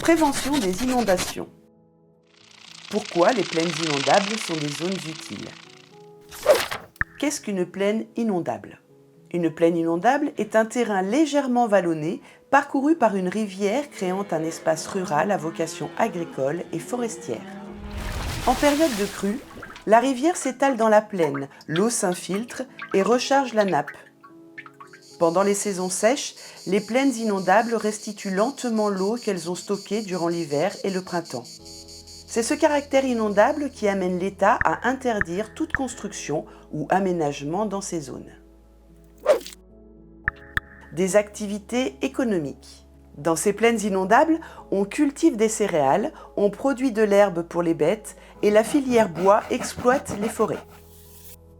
Prévention des inondations. Pourquoi les plaines inondables sont des zones utiles? Qu'est-ce qu'une plaine inondable? Une plaine inondable est un terrain légèrement vallonné, parcouru par une rivière créant un espace rural à vocation agricole et forestière. En période de crue, la rivière s'étale dans la plaine, l'eau s'infiltre et recharge la nappe. Pendant les saisons sèches, les plaines inondables restituent lentement l'eau qu'elles ont stockée durant l'hiver et le printemps. C'est ce caractère inondable qui amène l'État à interdire toute construction ou aménagement dans ces zones. Des activités économiques. Dans ces plaines inondables, on cultive des céréales, on produit de l'herbe pour les bêtes et la filière bois exploite les forêts.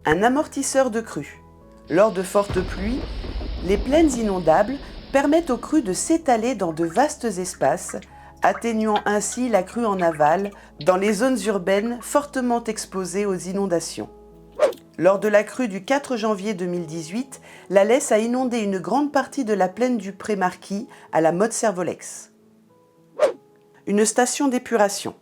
Un amortisseur de crue. Lors de fortes pluies, les plaines inondables permettent aux crues de s'étaler dans de vastes espaces, atténuant ainsi la crue en aval dans les zones urbaines fortement exposées aux inondations. Lors de la crue du 4 janvier 2018, la Lesse a inondé une grande partie de la plaine du Pré-Marquis à la Motte-Servolex. Une station d'épuration.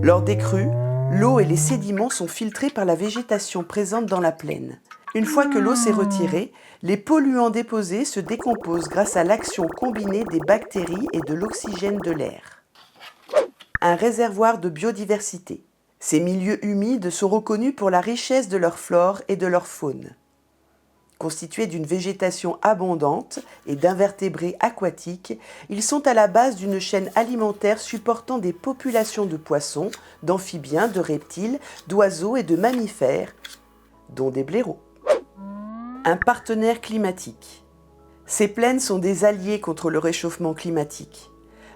Lors des crues, l'eau et les sédiments sont filtrés par la végétation présente dans la plaine. Une fois que l'eau s'est retirée, les polluants déposés se décomposent grâce à l'action combinée des bactéries et de l'oxygène de l'air. Un réservoir de biodiversité. Ces milieux humides sont reconnus pour la richesse de leur flore et de leur faune. Constitués d'une végétation abondante et d'invertébrés aquatiques, ils sont à la base d'une chaîne alimentaire supportant des populations de poissons, d'amphibiens, de reptiles, d'oiseaux et de mammifères, dont des blaireaux. Un partenaire climatique. Ces plaines sont des alliés contre le réchauffement climatique.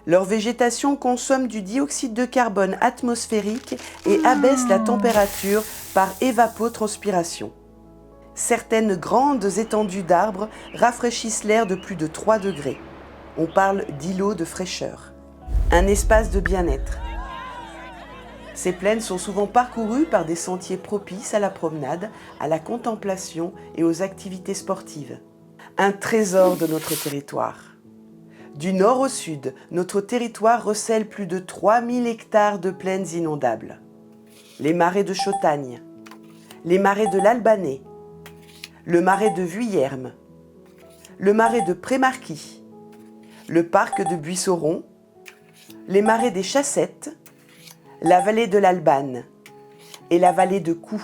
Leur végétation consomme du dioxyde de carbone atmosphérique et abaisse la température par évapotranspiration. Certaines grandes étendues d'arbres rafraîchissent l'air de plus de 3 degrés. On parle d'îlots de fraîcheur. Un espace de bien-être. Ces plaines sont souvent parcourues par des sentiers propices à la promenade, à la contemplation et aux activités sportives. Un trésor de notre territoire. Du nord au sud, notre territoire recèle plus de 3000 hectares de plaines inondables. Les marais de Chautagne, les marais de l'Albanais, le marais de Vuillerme, le marais de Pré-Marquis, le parc de Buissoron, les marais des Chassettes, la vallée de l'Albane et la vallée de Coux.